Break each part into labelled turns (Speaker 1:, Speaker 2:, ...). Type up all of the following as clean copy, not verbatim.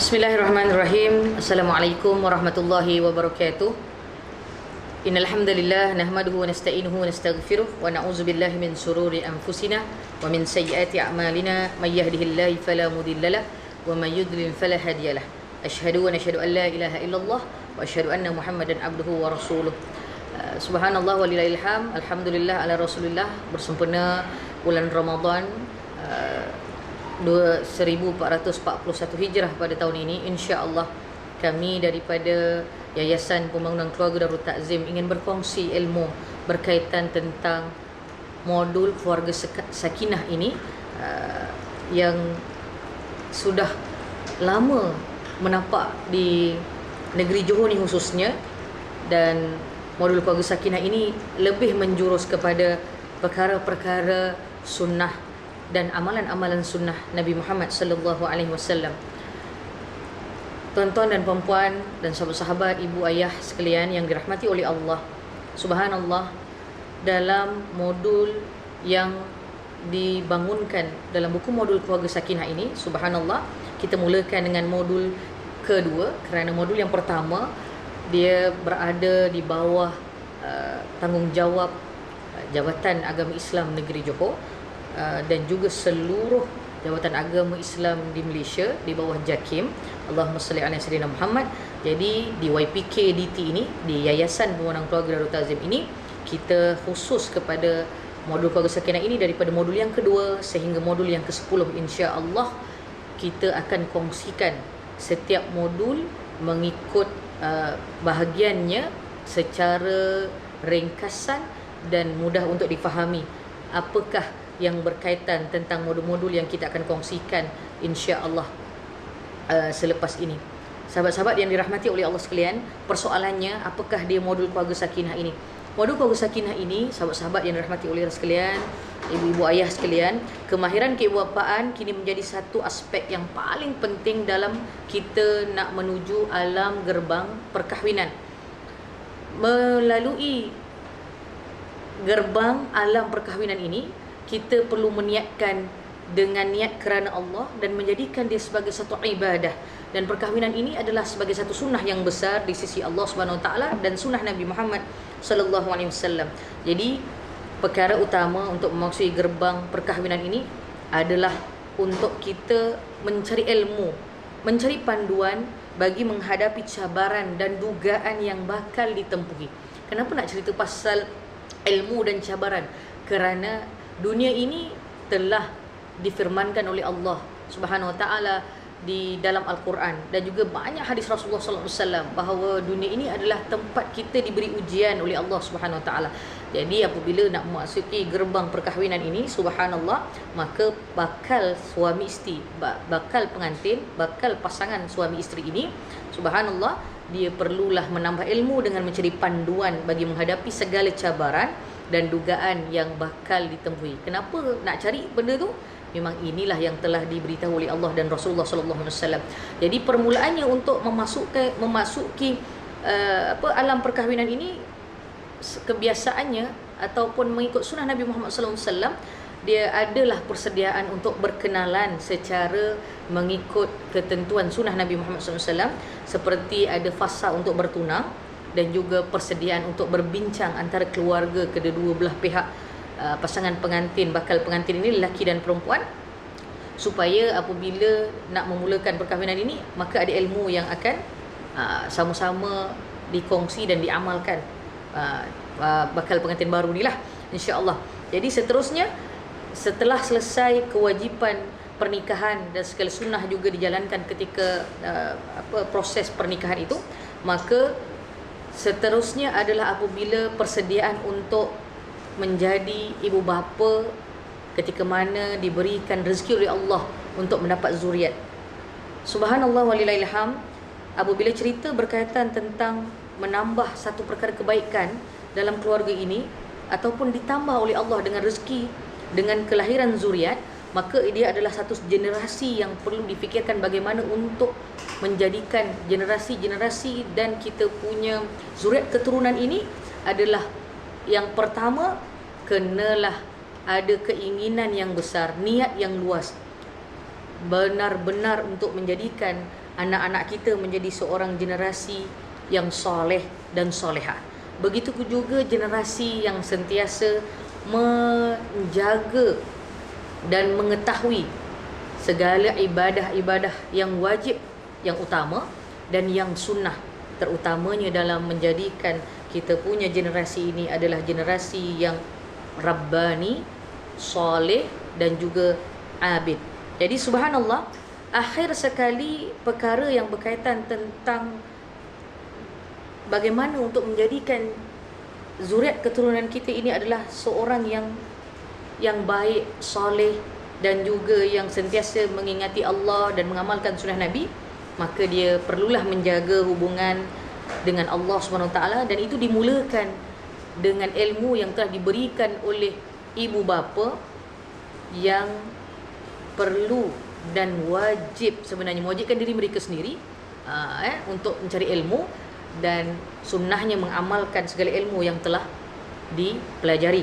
Speaker 1: Bismillahirrahmanirrahim. Assalamualaikum warahmatullahi wabarakatuh. Innal hamdalillah nahmaduhu wa nasta'inuhu wa nastaghfiruh wa na'udzu billahi min shururi anfusina wa min sayyiati a'malina may yahdihillahu fala mudilla lahu wa may yudlil fala hadiya lahu. Asyhadu an la ilaha illallah wa asyhadu anna Muhammadan abduhu wa rasuluh. Subhanallah walillahil hamd. Alhamdulillah ala Rasulillah. Bersempena bulan Ramadan 1441 Hijrah pada tahun ini, insya-Allah kami daripada Yayasan Pembangunan Keluarga Darul Takzim ingin berkongsi ilmu berkaitan tentang modul keluarga sakinah ini yang sudah lama menampak di negeri Johor ni khususnya, dan modul keluarga sakinah ini lebih menjurus kepada perkara-perkara sunnah dan amalan-amalan sunnah Nabi Muhammad sallallahu alaihi wasallam. Tuan-tuan dan puan-puan dan sahabat-sahabat, ibu ayah sekalian yang dirahmati oleh Allah, subhanallah, dalam modul yang dibangunkan dalam buku modul keluarga sakinah ini, subhanallah, kita mulakan dengan modul kedua kerana modul yang pertama dia berada di bawah tanggungjawab Jabatan Agama Islam Negeri Johor dan juga seluruh jawatan agama Islam di Malaysia di bawah JAKIM. Allahumma salli ala sayyidina Muhammad. Jadi di YPKDT ini, di Yayasan Pembangunan Keluarga Darul Takzim ini, kita khusus kepada modul keluarga sakinah ini daripada modul yang kedua sehingga modul yang ke-10, insya-Allah kita akan kongsikan setiap modul mengikut bahagiannya secara ringkasan dan mudah untuk difahami. Apakah yang berkaitan tentang modul-modul yang kita akan kongsikan, insya-Allah selepas ini. Sahabat-sahabat yang dirahmati oleh Allah sekalian, persoalannya apakah dia modul keluarga sakinah ini? Modul keluarga sakinah ini, sahabat-sahabat yang dirahmati oleh Allah sekalian, ibu-ibu ayah sekalian, kemahiran keibubapaan kini menjadi satu aspek yang paling penting dalam kita nak menuju alam gerbang perkahwinan. Melalui gerbang alam perkahwinan ini, kita perlu meniatkan dengan niat kerana Allah dan menjadikan dia sebagai satu ibadah, dan perkahwinan ini adalah sebagai satu sunnah yang besar di sisi Allah Subhanahu Wa Taala dan sunnah Nabi Muhammad sallallahu alaihi wasallam. Jadi perkara utama untuk memasuki gerbang perkahwinan ini adalah untuk kita mencari ilmu, mencari panduan bagi menghadapi cabaran dan dugaan yang bakal ditempuhi. Kenapa nak cerita pasal ilmu dan cabaran? Kerana dunia ini telah difirmankan oleh Allah Subhanahu Wa Taala di dalam Al-Quran dan juga banyak hadis Rasulullah sallallahu alaihi wasallam bahawa dunia ini adalah tempat kita diberi ujian oleh Allah Subhanahu Wa Taala. Jadi apabila nak memasuki gerbang perkahwinan ini, subhanallah, maka bakal suami isteri, bakal pengantin, bakal pasangan suami isteri ini, subhanallah, dia perlulah menambah ilmu dengan mencari panduan bagi menghadapi segala cabaran dan dugaan yang bakal ditemui. Kenapa nak cari benda tu? Memang inilah yang telah diberitahu oleh Allah dan Rasulullah sallallahu alaihi wasallam. Jadi permulaannya untuk memasuki alam perkahwinan ini, kebiasaannya ataupun mengikut sunnah Nabi Muhammad sallallahu alaihi wasallam, dia adalah persediaan untuk berkenalan secara mengikut ketentuan sunnah Nabi Muhammad sallallahu alaihi wasallam, seperti ada fasa untuk bertunang dan juga persediaan untuk berbincang antara keluarga kedua belah pihak, pasangan pengantin, bakal pengantin ini, lelaki dan perempuan, supaya apabila nak memulakan perkahwinan ini, maka ada ilmu yang akan sama-sama dikongsi dan diamalkan bakal pengantin baru ni lah, insya-Allah. Jadi seterusnya, setelah selesai kewajipan pernikahan dan segala sunnah juga dijalankan ketika proses pernikahan itu, maka seterusnya adalah apabila persediaan untuk menjadi ibu bapa ketika mana diberikan rezeki oleh Allah untuk mendapat zuriat. Subhanallah walillahil hamd. Apabila cerita berkaitan tentang menambah satu perkara kebaikan dalam keluarga ini ataupun ditambah oleh Allah dengan rezeki, dengan kelahiran zuriat, maka dia adalah satu generasi yang perlu difikirkan bagaimana untuk menjadikan generasi-generasi dan kita punya zuriat keturunan ini adalah, yang pertama, kenalah ada keinginan yang besar, niat yang luas, benar-benar untuk menjadikan anak-anak kita menjadi seorang generasi yang soleh dan solehah. Begitu juga generasi yang sentiasa menjaga dan mengetahui segala ibadah-ibadah yang wajib, yang utama dan yang sunnah, terutamanya dalam menjadikan kita punya generasi ini adalah generasi yang rabbani, soleh dan juga abid. Jadi subhanallah, akhir sekali perkara yang berkaitan tentang bagaimana untuk menjadikan zuriat keturunan kita ini adalah seorang yang baik, soleh dan juga yang sentiasa mengingati Allah dan mengamalkan sunnah Nabi, maka dia perlulah menjaga hubungan dengan Allah SWT, dan itu dimulakan dengan ilmu yang telah diberikan oleh ibu bapa yang perlu dan wajib, sebenarnya mewajibkan diri mereka sendiri untuk mencari ilmu dan sunnahnya mengamalkan segala ilmu yang telah dipelajari.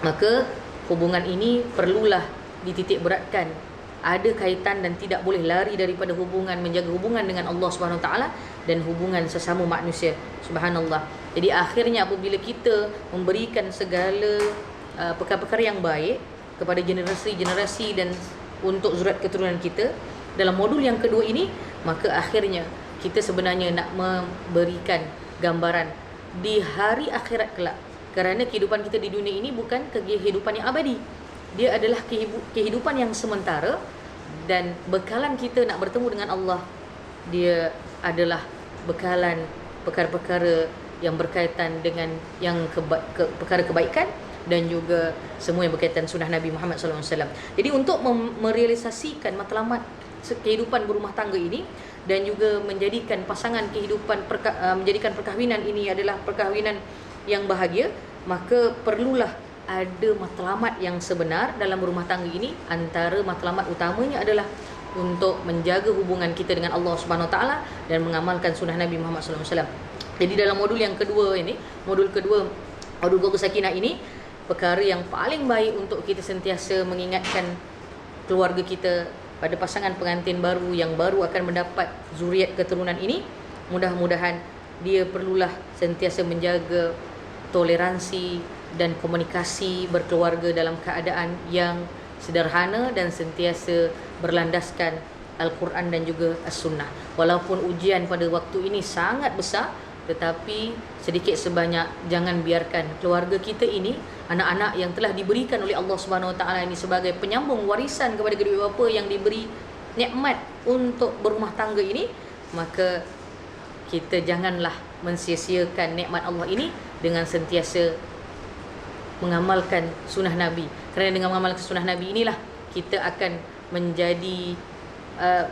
Speaker 1: Maka hubungan ini perlulah dititik beratkan, ada kaitan dan tidak boleh lari daripada hubungan, menjaga hubungan dengan Allah Subhanahu Taala dan hubungan sesama manusia. Subhanallah. Jadi akhirnya apabila kita memberikan segala perkara-perkara yang baik kepada generasi-generasi dan untuk zuriat keturunan kita dalam modul yang kedua ini, maka akhirnya kita sebenarnya nak memberikan gambaran di hari akhirat kelak. Kerana kehidupan kita di dunia ini bukan kehidupan yang abadi. Dia adalah kehidupan yang sementara, dan bekalan kita nak bertemu dengan Allah, dia adalah bekalan perkara-perkara yang berkaitan dengan yang perkara kebaikan dan juga semua yang berkaitan sunnah Nabi Muhammad SAW. Jadi untuk merealisasikan matlamat kehidupan berumah tangga ini dan juga menjadikan pasangan kehidupan menjadikan perkahwinan ini adalah perkahwinan yang bahagia, maka perlulah ada matlamat yang sebenar dalam berumah tangga ini. Antara matlamat utamanya adalah untuk menjaga hubungan kita dengan Allah Subhanahu Wa Taala dan mengamalkan sunnah Nabi Muhammad SAW. Jadi dalam modul yang kedua ini, modul keluarga sakinah ini, perkara yang paling baik untuk kita sentiasa mengingatkan keluarga kita pada pasangan pengantin baru yang baru akan mendapat zuriat keturunan ini, mudah-mudahan dia perlulah sentiasa menjaga toleransi dan komunikasi berkeluarga dalam keadaan yang sederhana dan sentiasa berlandaskan Al-Quran dan juga As-Sunnah. Walaupun ujian pada waktu ini sangat besar, tetapi sedikit sebanyak jangan biarkan keluarga kita ini, anak-anak yang telah diberikan oleh Allah Subhanahu Wa Taala ini sebagai penyambung warisan kepada kedua bapa yang diberi nikmat untuk berumah tangga ini, maka kita janganlah mensia-siakan nikmat Allah ini dengan sentiasa mengamalkan sunnah Nabi. Kerana dengan mengamalkan sunnah Nabi inilah kita akan menjadi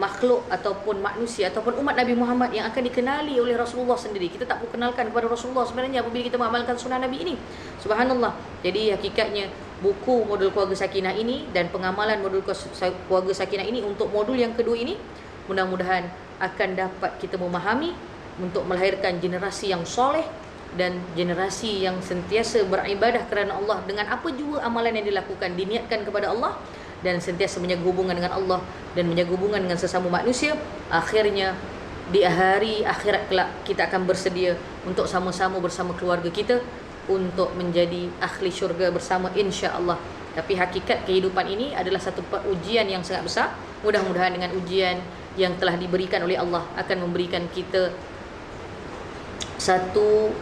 Speaker 1: makhluk ataupun manusia ataupun umat Nabi Muhammad yang akan dikenali oleh Rasulullah sendiri. Kita tak perlu kenalkan kepada Rasulullah sebenarnya apabila kita mengamalkan sunnah Nabi ini. Subhanallah. Jadi hakikatnya buku modul keluarga sakinah ini dan pengamalan modul keluarga sakinah ini untuk modul yang kedua ini, mudah-mudahan akan dapat kita memahami untuk melahirkan generasi yang soleh dan generasi yang sentiasa beribadah kerana Allah dengan apa jua amalan yang dilakukan, diniatkan kepada Allah dan sentiasa menjaga hubungan dengan Allah dan menjaga hubungan dengan sesama manusia. Akhirnya di hari akhirat kelak kita akan bersedia untuk sama-sama bersama keluarga kita untuk menjadi ahli syurga bersama, insya-Allah. Tapi hakikat kehidupan ini adalah satu ujian yang sangat besar. Mudah-mudahan dengan ujian yang telah diberikan oleh Allah akan memberikan kita satu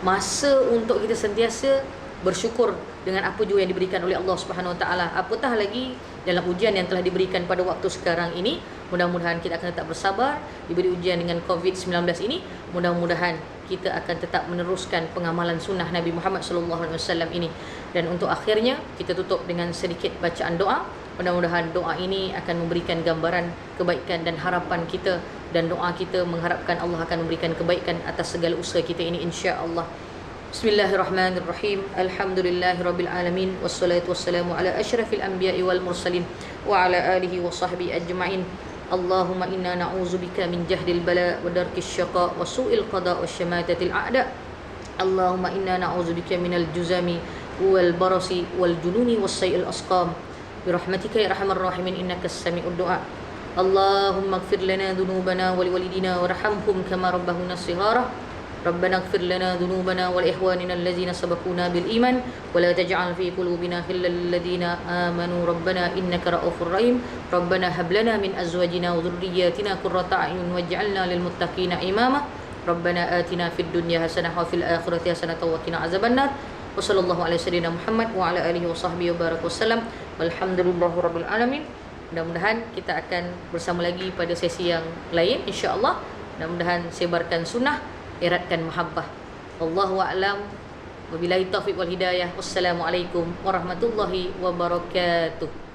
Speaker 1: masa untuk kita sentiasa bersyukur dengan apa jua yang diberikan oleh Allah Subhanahu Wa Taala. Apatah lagi dalam ujian yang telah diberikan pada waktu sekarang ini, mudah-mudahan kita akan tetap bersabar diberi ujian dengan COVID-19 ini. Mudah-mudahan kita akan tetap meneruskan pengamalan sunnah Nabi Muhammad SAW ini. Dan untuk akhirnya kita tutup dengan sedikit bacaan doa. Mudah-mudahan doa ini akan memberikan gambaran kebaikan dan harapan kita, dan doa kita mengharapkan Allah akan memberikan kebaikan atas segala usaha kita ini, insya-Allah. Bismillahirrahmanirrahim. Alhamdulillahirabbil alamin wassalatu wassalamu ala asyrafil anbiya'i wal mursalin wa ala alihi wa sahbihi ajma'in. Allahumma inna na'udzubika min jahdil bala wa darkis syaqa wa su'il qada wa syamatatil a'da. Allahumma inna na'udzubika minal juzami wal barasi wal jununi was sayil asqam. Birahmatika ya arhamar rahimin innakas sami'ud du'a. اللهم اغفر لنا ذنوبنا ولوالدينا وارحمهم كما ربونا صغارا ربنا اغفر لنا ذنوبنا ولإخواننا الذين سبقونا بالإيمان ولا تجعل في قلوبنا غلا للذين آمنوا ربنا إنك رؤوف رحيم ربنا هب لنا من أزواجنا وذرياتنا قرة أعين واجعلنا للمتقين إماما ربنا آتنا في الدنيا حسنة وفي الآخرة حسنة وقنا عذاب النار وصلى الله على سيدنا محمد وعلى آله وصحبه وبارك وسلم walhamdulillahi rabbil alamin. Mudah-mudahan kita akan bersama lagi pada sesi yang lain insya-Allah. Mudah-mudahan sebarkan sunnah, eratkan mahabbah. Wallahu a'lam. Wabillahi taufiq wal hidayah. Wassalamualaikum warahmatullahi wabarakatuh.